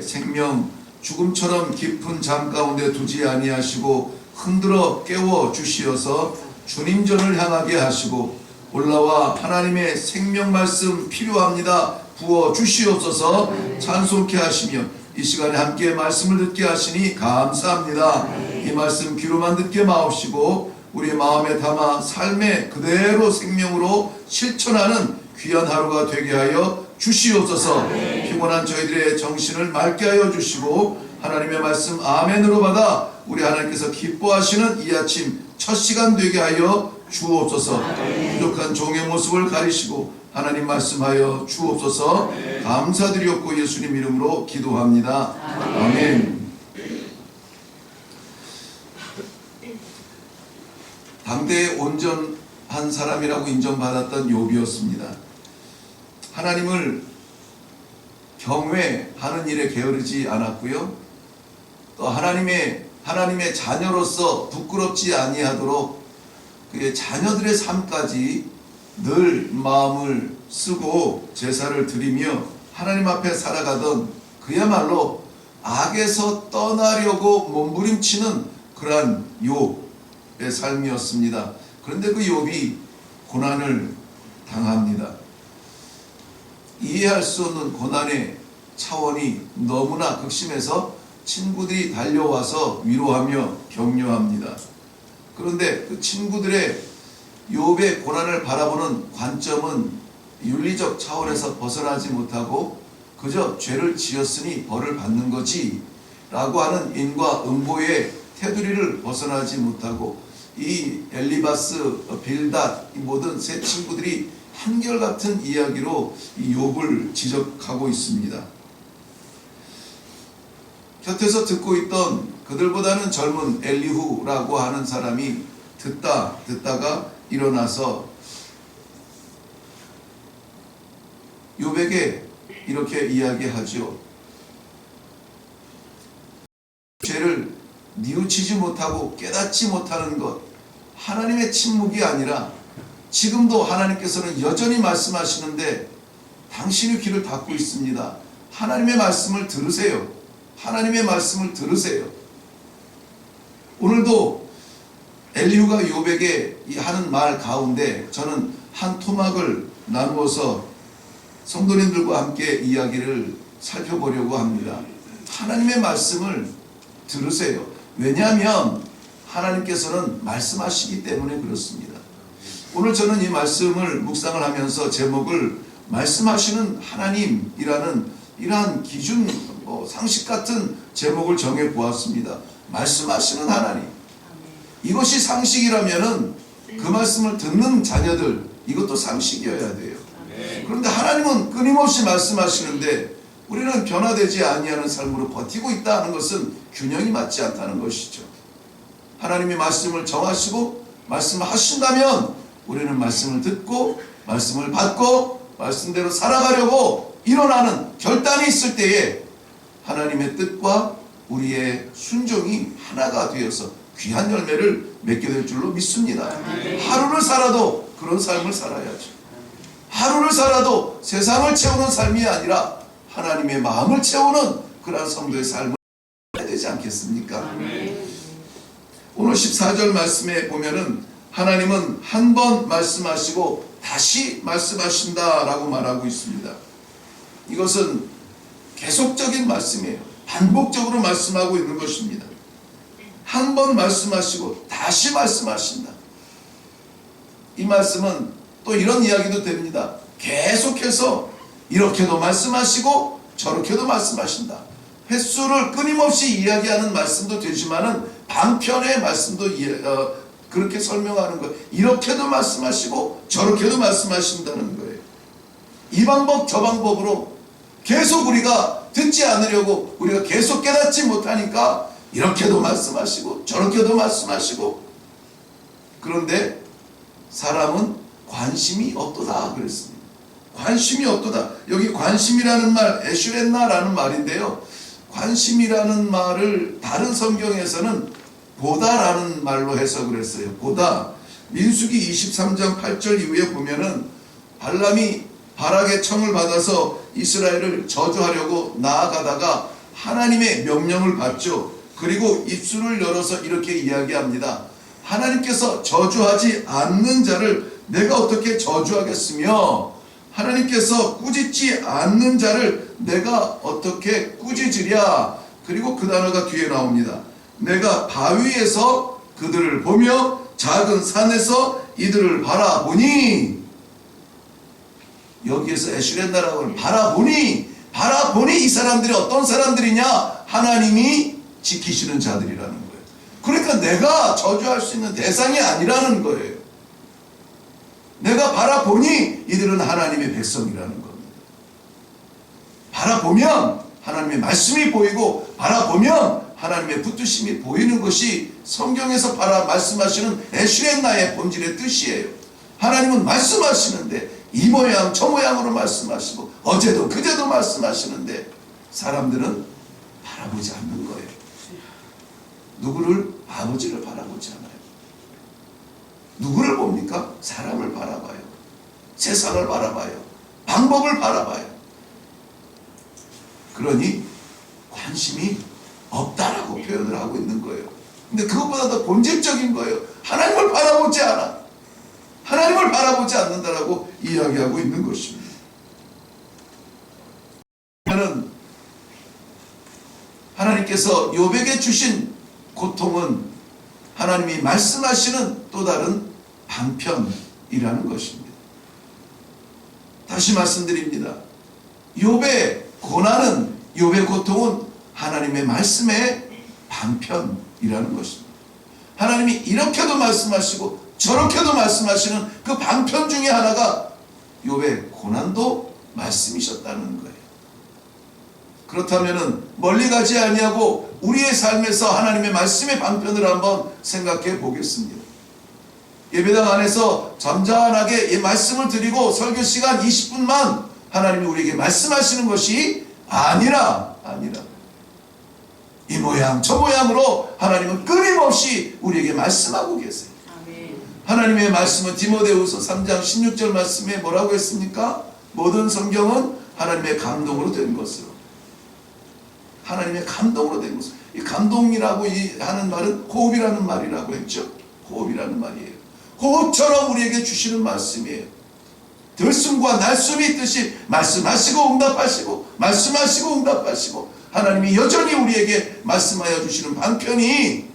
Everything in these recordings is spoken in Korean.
우리의 생명 죽음처럼 깊은 잠 가운데 두지 아니하시고 흔들어 깨워 주시어서 주님 전을 향하게 하시고 올라와 하나님의 생명 말씀 필요합니다 부어 주시옵소서 찬송케 하시며 이 시간에 함께 말씀을 듣게 하시니 감사합니다. 이 말씀 귀로만 듣게 마옵시고 우리의 마음에 담아 삶의 그대로 생명으로 실천하는 귀한 하루가 되게 하여 주시옵소서. 피곤한 저희들의 정신을 맑게 하여 주시고 하나님의 말씀 아멘으로 받아 우리 하나님께서 기뻐하시는 이 아침 첫 시간 되게 하여 주옵소서. 부족한 종의 모습을 가리시고 하나님 말씀하여 주옵소서. 감사드리옵고 예수님 이름으로 기도합니다. 아멘. 당대에 온전한 사람이라고 인정받았던 욥이었습니다. 하나님을 경외하는 일에 게으르지 않았고요. 또 하나님의 자녀로서 부끄럽지 아니하도록 그의 자녀들의 삶까지 늘 마음을 쓰고 제사를 드리며 하나님 앞에 살아가던 그야말로 악에서 떠나려고 몸부림치는 그러한 욥의 삶이었습니다. 그런데 그 욥이 고난을 당합니다. 이해할 수 없는 고난의 차원이 너무나 극심해서 친구들이 달려와서 위로하며 격려합니다. 그런데 그 친구들의 욥의 고난을 바라보는 관점은 윤리적 차원에서 벗어나지 못하고 그저 죄를 지었으니 벌을 받는 거지 라고 하는 인과 응보의 테두리를 벗어나지 못하고 이 엘리바스, 빌닷 이 모든 세 친구들이 한결같은 이야기로 이 욥을 지적하고 있습니다. 곁에서 듣고 있던 그들보다는 젊은 엘리후라고 하는 사람이 듣다가 일어나서 욥에게 이렇게 이야기하죠. 죄를 뉘우치지 못하고 깨닫지 못하는 것, 하나님의 침묵이 아니라 지금도 하나님께서는 여전히 말씀하시는데 당신의 귀를 닫고 있습니다. 하나님의 말씀을 들으세요. 하나님의 말씀을 들으세요. 오늘도 엘리후가 욥에게 하는 말 가운데 저는 한 토막을 나누어서 성도님들과 함께 이야기를 살펴보려고 합니다. 하나님의 말씀을 들으세요. 왜냐하면 하나님께서는 말씀하시기 때문에 그렇습니다. 오늘 저는 이 말씀을 묵상을 하면서 제목을 말씀하시는 하나님이라는 이러한 기준 상식 같은 제목을 정해 보았습니다. 말씀하시는 하나님. 이것이 상식이라면은 그 말씀을 듣는 자녀들 이것도 상식이어야 돼요. 그런데 하나님은 끊임없이 말씀하시는데 우리는 변화되지 아니하는 삶으로 버티고 있다는 것은 균형이 맞지 않다는 것이죠. 하나님이 말씀을 정하시고 말씀하신다면 우리는 말씀을 듣고 말씀을 받고 말씀대로 살아가려고 일어나는 결단이 있을 때에 하나님의 뜻과 우리의 순종이 하나가 되어서 귀한 열매를 맺게 될 줄로 믿습니다. 하루를 살아도 그런 삶을 살아야죠. 하루를 살아도 세상을 채우는 삶이 아니라 하나님의 마음을 채우는 그런 성도의 삶을 해야 되지 않겠습니까? 오늘 14절 말씀에 보면은 하나님은 한 번 말씀하시고 다시 말씀하신다라고 말하고 있습니다. 이것은 계속적인 말씀이에요. 반복적으로 말씀하고 있는 것입니다. 한 번 말씀하시고 다시 말씀하신다. 이 말씀은 또 이런 이야기도 됩니다. 계속해서 이렇게도 말씀하시고 저렇게도 말씀하신다. 횟수를 끊임없이 이야기하는 말씀도 되지만은 방편의 말씀도 그렇게 설명하는 거예요. 이렇게도 말씀하시고 저렇게도 말씀하신다는 거예요. 이 방법 저 방법으로 계속 우리가 듣지 않으려고 우리가 계속 깨닫지 못하니까 이렇게도 말씀하시고 저렇게도 말씀하시고 그런데 사람은 관심이 어떠다 그랬습니다. 관심이 어떠다. 여기 관심이라는 말 에슈렌나라는 말인데요. 관심이라는 말을 다른 성경에서는 보다라는 말로 해석을 했어요. 보다. 민수기 23장 8절 이후에 보면은 발람이 발악의 청을 받아서 이스라엘을 저주하려고 나아가다가 하나님의 명령을 받죠. 그리고 입술을 열어서 이렇게 이야기합니다. 하나님께서 저주하지 않는 자를 내가 어떻게 저주하겠으며 하나님께서 꾸짖지 않는 자를 내가 어떻게 꾸짖으랴. 그리고 그 단어가 뒤에 나옵니다. 내가 바위에서 그들을 보며 작은 산에서 이들을 바라보니, 여기에서 에슈렌나라고 바라보니 이 사람들이 어떤 사람들이냐? 하나님이 지키시는 자들이라는 거예요. 그러니까 내가 저주할 수 있는 대상이 아니라는 거예요. 내가 바라보니 이들은 하나님의 백성이라는 겁니다. 바라보면 하나님의 말씀이 보이고 바라보면 하나님의 붙드심이 보이는 것이 성경에서 말씀하시는 에슈렌나의 본질의 뜻이에요. 하나님은 말씀하시는데 이 모양 저 모양으로 말씀하시고 어제도 그제도 말씀하시는데 사람들은 바라보지 않는 거예요. 누구를? 아버지를 바라보지 않아요. 누구를 봅니까? 사람을 바라봐요. 세상을 바라봐요. 방법을 바라봐요. 그러니 관심이 없다라고 표현을 하고 있는 거예요. 근데 그것보다 더 본질적인 거예요. 하나님을 바라보지 않아. 하나님을 바라보지 않는다라고 이야기하고 있는 것입니다. 하나님께서 욥에게 주신 고통은 하나님이 말씀하시는 또 다른 방편이라는 것입니다. 다시 말씀드립니다. 욥의 고난은, 욥의 고통은 하나님의 말씀의 방편이라는 것입니다. 하나님이 이렇게도 말씀하시고 저렇게도 말씀하시는 그 방편 중에 하나가 욥의 고난도 말씀이셨다는 거예요. 그렇다면 멀리 가지 아니하고 우리의 삶에서 하나님의 말씀의 방편을 한번 생각해 보겠습니다. 예배당 안에서 잠잠하게 말씀을 드리고 설교 시간 20분만 하나님이 우리에게 말씀하시는 것이 아니라 이 모양 저 모양으로 하나님은 끊임없이 우리에게 말씀하고 계세요. 하나님의 말씀은 디모데후서 3장 16절 말씀에 뭐라고 했습니까? 모든 성경은 하나님의 감동으로 된 것으로. 하나님의 감동으로 된 것으로. 이 감동이라고 하는 말은 호흡이라는 말이라고 했죠. 호흡이라는 말이에요. 호흡처럼 우리에게 주시는 말씀이에요. 들숨과 날숨이 있듯이 말씀하시고 응답하시고 말씀하시고 응답하시고 하나님이 여전히 우리에게 말씀하여 주시는 방편이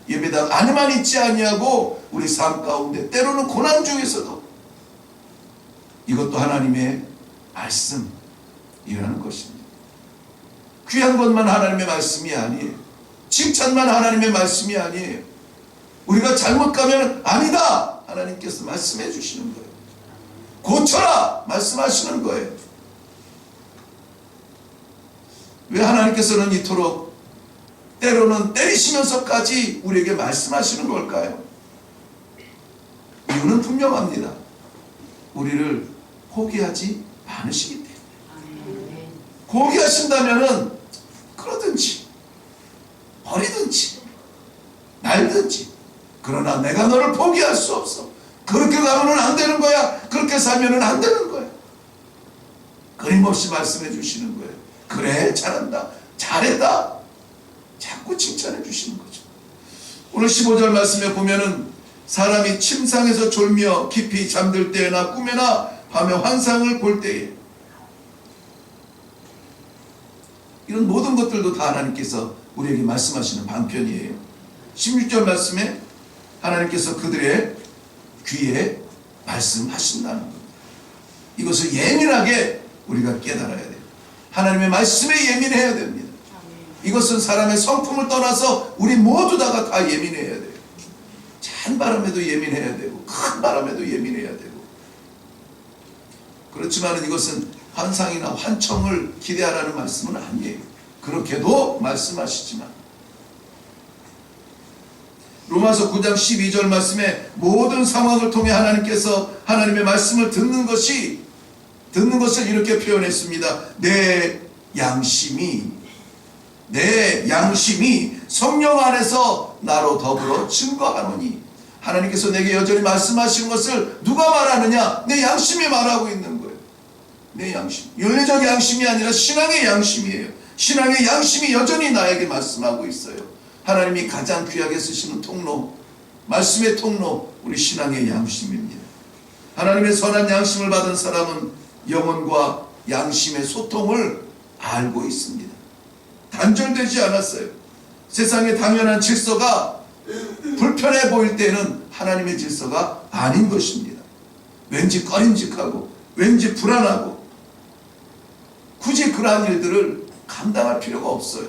예배당 안에만 있지 아니하고 우리 삶 가운데 때로는 고난 중에서도 이것도 하나님의 말씀이라는 것입니다. 귀한 것만 하나님의 말씀이 아니에요. 칭찬만 하나님의 말씀이 아니에요. 우리가 잘못 가면 아니다 하나님께서 말씀해 주시는 거예요. 고쳐라 말씀하시는 거예요. 왜 하나님께서는 이토록 때로는 때리시면서까지 우리에게 말씀하시는 걸까요? 이유는 분명합니다. 우리를 포기하지 않으시기 때문에. 포기하신다면은 그러든지 버리든지 날든지, 그러나 내가 너를 포기할 수 없어. 그렇게 가면은 안 되는 거야. 그렇게 살면은 안 되는 거야. 끊임없이 말씀해 주시는 거예요. 그래 잘한다 잘했다 자꾸 칭찬해 주시는 거죠. 오늘 15절 말씀에 보면은 사람이 침상에서 졸며 깊이 잠들 때나 꿈에나 밤에 환상을 볼 때에, 이런 모든 것들도 다 하나님께서 우리에게 말씀하시는 방편이에요. 16절 말씀에 하나님께서 그들의 귀에 말씀하신다는 겁니다. 이것을 예민하게 우리가 깨달아야 돼요. 하나님의 말씀에 예민해야 됩니다. 이것은 사람의 성품을 떠나서 우리 모두 다가 다 예민해야 돼요. 찬 바람에도 예민해야 되고 큰 바람에도 예민해야 되고. 그렇지만 이것은 환상이나 환청을 기대하라는 말씀은 아니에요. 그렇게도 말씀하시지만 로마서 9장 12절 말씀에 모든 상황을 통해 하나님께서 하나님의 말씀을 듣는 것을 이렇게 표현했습니다. 내 양심이 성령 안에서 나로 더불어 증거하노니. 하나님께서 내게 여전히 말씀하시는 것을 누가 말하느냐? 내 양심이 말하고 있는 거예요. 내 양심. 윤리적 양심이 아니라 신앙의 양심이에요. 신앙의 양심이 여전히 나에게 말씀하고 있어요. 하나님이 가장 귀하게 쓰시는 통로, 말씀의 통로, 우리 신앙의 양심입니다. 하나님의 선한 양심을 받은 사람은 영혼과 양심의 소통을 알고 있습니다. 단절되지 않았어요. 세상의 당연한 질서가 불편해 보일 때는 하나님의 질서가 아닌 것입니다. 왠지 꺼림직하고 왠지 불안하고 굳이 그러한 일들을 감당할 필요가 없어요.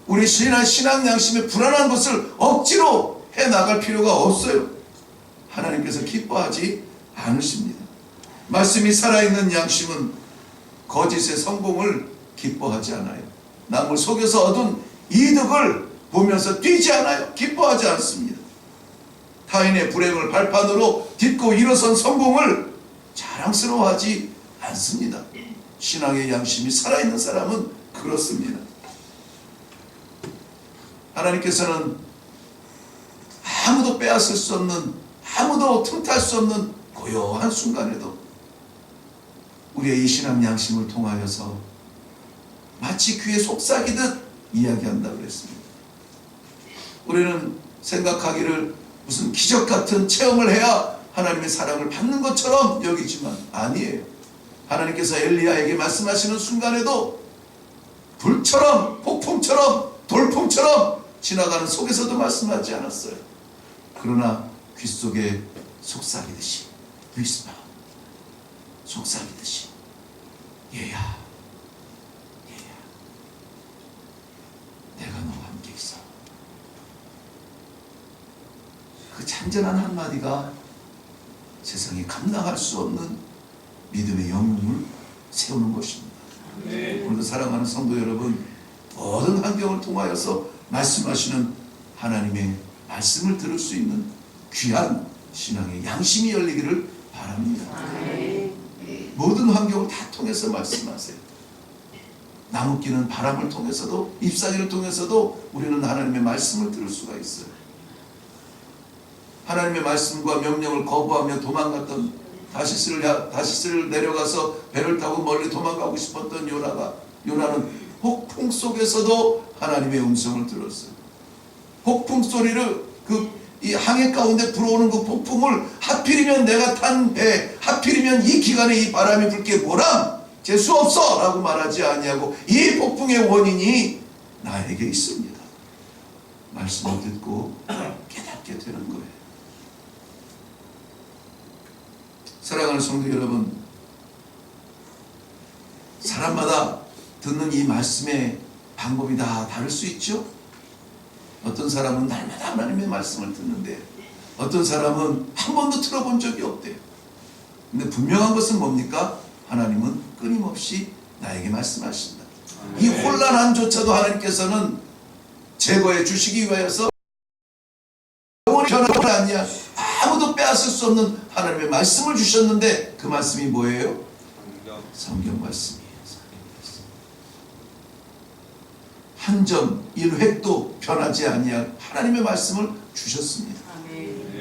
우리 신앙 양심의 불안한 것을 억지로 해나갈 필요가 없어요. 하나님께서 기뻐하지 않으십니다. 말씀이 살아있는 양심은 거짓의 성공을 기뻐하지 않아요. 남을 속여서 얻은 이득을 보면서 뛰지 않아요. 기뻐하지 않습니다. 타인의 불행을 발판으로 딛고 일어선 성공을 자랑스러워하지 않습니다. 신앙의 양심이 살아있는 사람은 그렇습니다. 하나님께서는 아무도 빼앗을 수 없는, 아무도 틈탈 수 없는 고요한 순간에도 우리의 이 신앙 양심을 통하여서 마치 귀에 속삭이듯 이야기한다고 그랬습니다. 우리는 생각하기를 무슨 기적 같은 체험을 해야 하나님의 사랑을 받는 것처럼 여기지만 아니에요. 하나님께서 엘리야에게 말씀하시는 순간에도 불처럼, 폭풍처럼, 돌풍처럼 지나가는 속에서도 말씀하지 않았어요. 그러나 귀 속에 속삭이듯이, 위스퍼, 속삭이듯이, 얘야, 내가 너와 함께 있어. 그 잔잔한 한마디가 세상에 감당할 수 없는 믿음의 영웅을 세우는 것입니다. 오늘도 사랑하는 성도 여러분, 모든 환경을 통하여서 말씀하시는 하나님의 말씀을 들을 수 있는 귀한 신앙의 양심이 열리기를 바랍니다. 모든 환경을 다 통해서 말씀하세요. 나무끼는 바람을 통해서도, 잎사귀를 통해서도 우리는 하나님의 말씀을 들을 수가 있어요. 하나님의 말씀과 명령을 거부하며 도망갔던 다시스를 내려가서 배를 타고 멀리 도망가고 싶었던 요나는 폭풍 속에서도 하나님의 음성을 들었어요. 폭풍 소리를, 이 항해 가운데 불어오는 그 폭풍을, 하필이면 내가 탄 배, 하필이면 이 기간에 이 바람이 불게 뭐람 재수 없어 라고 말하지 아니하고 이 폭풍의 원인이 나에게 있습니다. 말씀을 듣고 깨닫게 되는 거예요. 사랑하는 성도 여러분, 사람마다 듣는 이 말씀의 방법이 다 다를 수 있죠. 어떤 사람은 날마다 하나님의 말씀을 듣는데 어떤 사람은 한 번도 들어본 적이 없대요. 근데 분명한 것은 뭡니까? 하나님은 끊임없이 나에게 말씀하신다. 이 혼란함조차도 하나님께서는 제거해 주시기 위하여서 영원히 변하지 않냐, 아무도 빼앗을 수 없는 하나님의 말씀을 주셨는데 그 말씀이 뭐예요? 성경 말씀이에요. 한 점, 1획도 변하지 아니할 하나님의 말씀을 주셨습니다.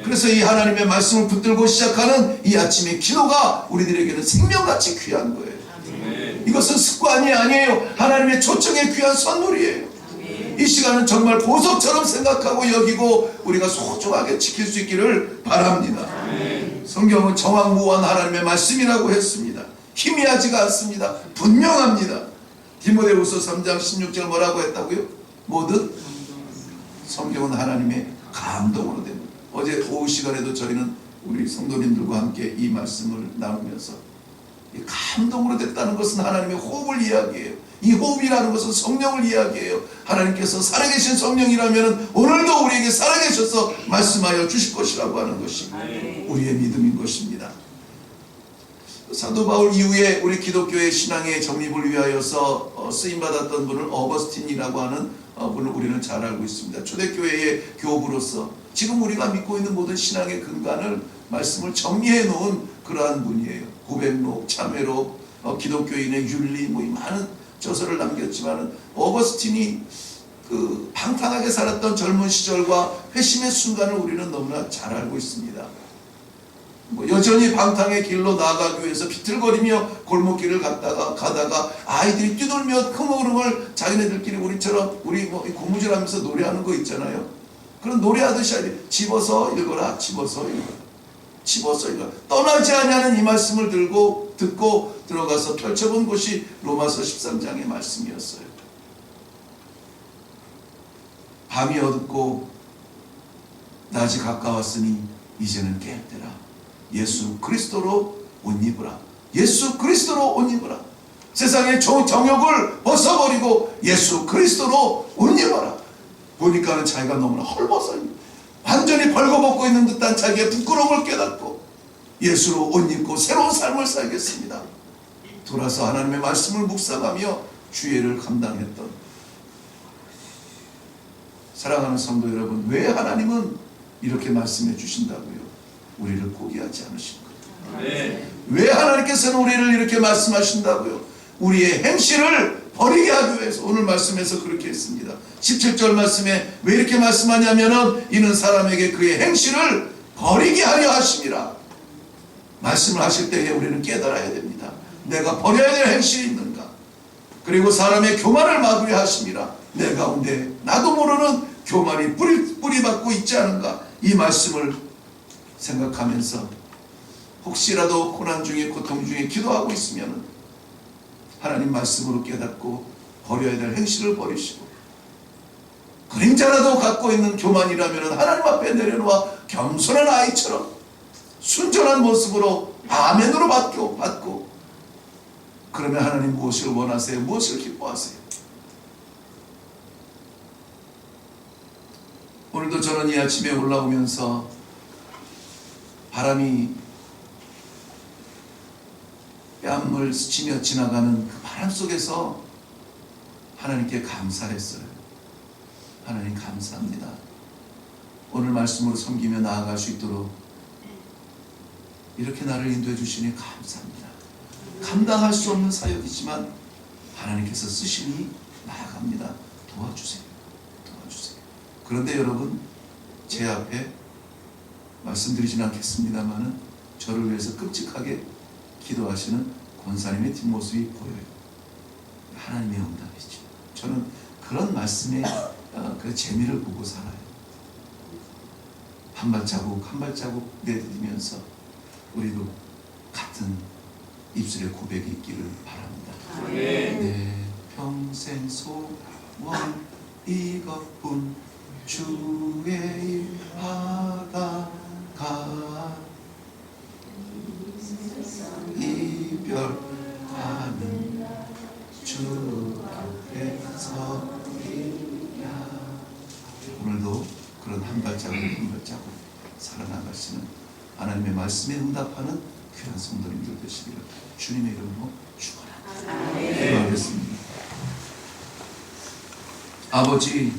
그래서 이 하나님의 말씀을 붙들고 시작하는 이 아침의 기도가 우리들에게는 생명같이 귀한 거예요. 이것은 습관이 아니에요. 하나님의 초청의 귀한 선물이에요. 이 시간은 정말 보석처럼 생각하고 여기고 우리가 소중하게 지킬 수 있기를 바랍니다. 성경은 정확무한 하나님의 말씀이라고 했습니다. 희미하지가 않습니다. 분명합니다. 디모데후서 3장 16절 뭐라고 했다고요? 모든 성경은 하나님의 감동으로 됩니다. 어제 오후 시간에도 저희는 우리 성도님들과 함께 이 말씀을 나누면서 이 감동으로 됐다는 것은 하나님의 호흡을 이야기해요. 이 호흡이라는 것은 성령을 이야기해요. 하나님께서 살아계신 성령이라면 오늘도 우리에게 살아계셔서 말씀하여 주실 것이라고 하는 것이 우리의 믿음인 것입니다. 사도 바울 이후에 우리 기독교의 신앙의 정립을 위하여서 쓰임받았던 분을 어거스틴이라고 하는 분을 우리는 잘 알고 있습니다. 초대교회의 교부로서 지금 우리가 믿고 있는 모든 신앙의 근간을 말씀을 정리해 놓은 그러한 분이에요. 고백록, 참회록, 기독교인의 윤리, 뭐 이 많은 저서를 남겼지만 어거스틴이 그 방탕하게 살았던 젊은 시절과 회심의 순간을 우리는 너무나 잘 알고 있습니다. 여전히 방탕의 길로 나아가기 위해서 비틀거리며 골목길을 가다가 아이들이 뛰놀며 흐물흐물 자기네들끼리 우리처럼 우리 고무줄하면서 노래하는 거 있잖아요. 그런 노래하듯이 집어서 읽어라, 집어서 읽어라, 집어서 읽어라. 떠나지 아니하는 이 말씀을 듣고 들어가서 펼쳐본 곳이 로마서 13장의 말씀이었어요. 밤이 어둡고 낮이 가까웠으니 이제는 깰 때라. 예수 그리스도로 옷 입으라. 예수 그리스도로 옷 입으라. 세상의 정욕을 벗어버리고 예수 그리스도로 옷 입어라. 보니까는 자기가 너무나 헐벗어 완전히 벌거벗고 있는 듯한 자기의 부끄러움을 깨닫고 예수로 옷 입고 새로운 삶을 살겠습니다. 돌아서 하나님의 말씀을 묵상하며 주의를 감당했던 사랑하는 성도 여러분, 왜 하나님은 이렇게 말씀해 주신다고요? 우리를 포기하지 않으신 거예요. 네. 왜 하나님께서는 우리를 이렇게 말씀하신다고요? 우리의 행실을 버리게 하기 위해서. 오늘 말씀에서 그렇게 했습니다. 17절 말씀에 왜 이렇게 말씀하냐면은 이는 사람에게 그의 행실을 버리게 하려 하심이라. 말씀을 하실 때에 우리는 깨달아야 됩니다. 내가 버려야 될 행실이 있는가. 그리고 사람의 교만을 막으려 하심이라. 내 가운데 나도 모르는 교만이 뿌리박고 있지 않은가. 이 말씀을 생각하면서 혹시라도 고난 중에 고통 중에 기도하고 있으면 하나님 말씀으로 깨닫고 버려야 될 행실을 버리시고, 그림자라도 갖고 있는 교만이라면 하나님 앞에 내려놓아 겸손한 아이처럼 순전한 모습으로 아멘으로 받고, 그러면 하나님 무엇을 원하세요? 무엇을 기뻐하세요? 오늘도 저는 이 아침에 올라오면서 바람이 뺨을 스치며 지나가는 그 바람 속에서 하나님께 감사했어요. 하나님 감사합니다. 오늘 말씀으로 섬기며 나아갈 수 있도록 이렇게 나를 인도해 주시니 감사합니다. 감당할 수 없는 사역이지만 하나님께서 쓰시니 나아갑니다. 도와주세요. 그런데 여러분, 제 앞에 말씀드리진 않겠습니다만은 저를 위해서 끔찍하게 기도하시는 권사님의 뒷모습이 보여요. 하나님의 응답이죠. 저는 그런 말씀의 그 재미를 보고 살아요. 한 발자국 한 발자국 내디디면서 우리도 같은 입술에 고백이 있기를 바랍니다. 내 평생 소원 이것뿐 주의 일 하다가 이별하는 주 앞에 서리라. 오늘도 그런 한 발자국 한 발자국 살아나가시는 하나님의 말씀에 응답하는 귀한 성도님들 되시기를 주님의 이름으로 축원합니다. 기도하겠습니다. 아버지,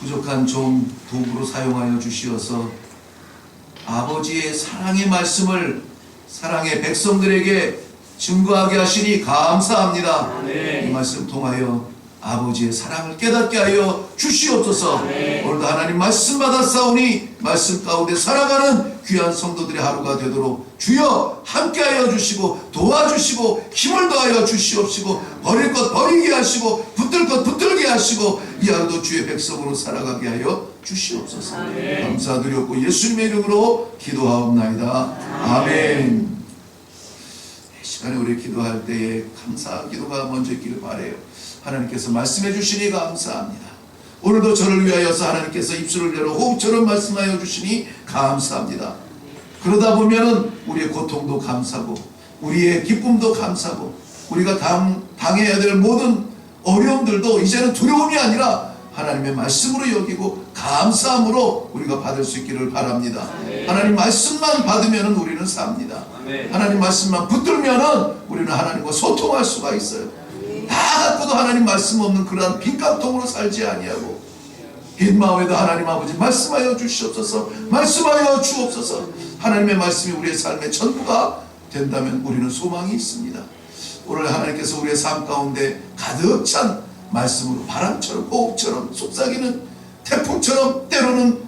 부족한 좀 도구로 사용하여 주시어서 아버지의 사랑의 말씀을 사랑의 백성들에게 증거하게 하시니 감사합니다. 이 말씀 통하여 아버지의 사랑을 깨닫게 하여 주시옵소서. 오늘도 하나님 말씀 받았사오니 말씀 가운데 살아가는 귀한 성도들의 하루가 되도록 주여 함께하여 주시고 도와주시고 힘을 더하여 주시옵시고, 버릴 것 버리게 하시고 붙들 것 붙들게 하시고 이 하루도 주의 백성으로 살아가게 하여 주시옵소서. 감사드렸고 예수님의 이름으로 기도하옵나이다. 아멘. 이 시간에 우리 기도할 때에 감사 기도가 먼저 있기를 바라요. 하나님께서 말씀해 주시니 감사합니다. 오늘도 저를 위하여서 하나님께서 입술을 열어 호흡처럼 말씀하여 주시니 감사합니다. 그러다 보면은 우리의 고통도 감사고 우리의 기쁨도 감사고 우리가 당해야 될 모든 어려움들도 이제는 두려움이 아니라 하나님의 말씀으로 여기고 감사함으로 우리가 받을 수 있기를 바랍니다. 하나님 말씀만 받으면 우리는 삽니다. 하나님 말씀만 붙들면 우리는 하나님과 소통할 수가 있어요. 다 갖고도 하나님 말씀 없는 그러한 빈깡통으로 살지 아니하고 빈 마음에도 하나님 아버지 말씀하여 주시옵소서. 말씀하여 주옵소서. 하나님의 말씀이 우리의 삶의 전부가 된다면 우리는 소망이 있습니다. 오늘 하나님께서 우리의 삶 가운데 가득 찬 말씀으로 바람처럼 호흡처럼 속삭이는 태풍처럼 때로는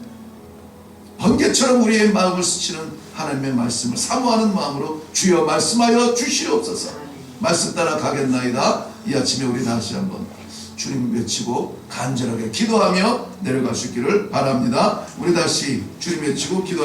번개처럼 우리의 마음을 스치는 하나님의 말씀을 사모하는 마음으로 주여 말씀하여 주시옵소서. 말씀 따라 가겠나이다. 이 아침에 우리 다시 한번 주님 외치고 간절하게 기도하며 내려갈 수 있기를 바랍니다. 우리 다시 주님 외치고 기도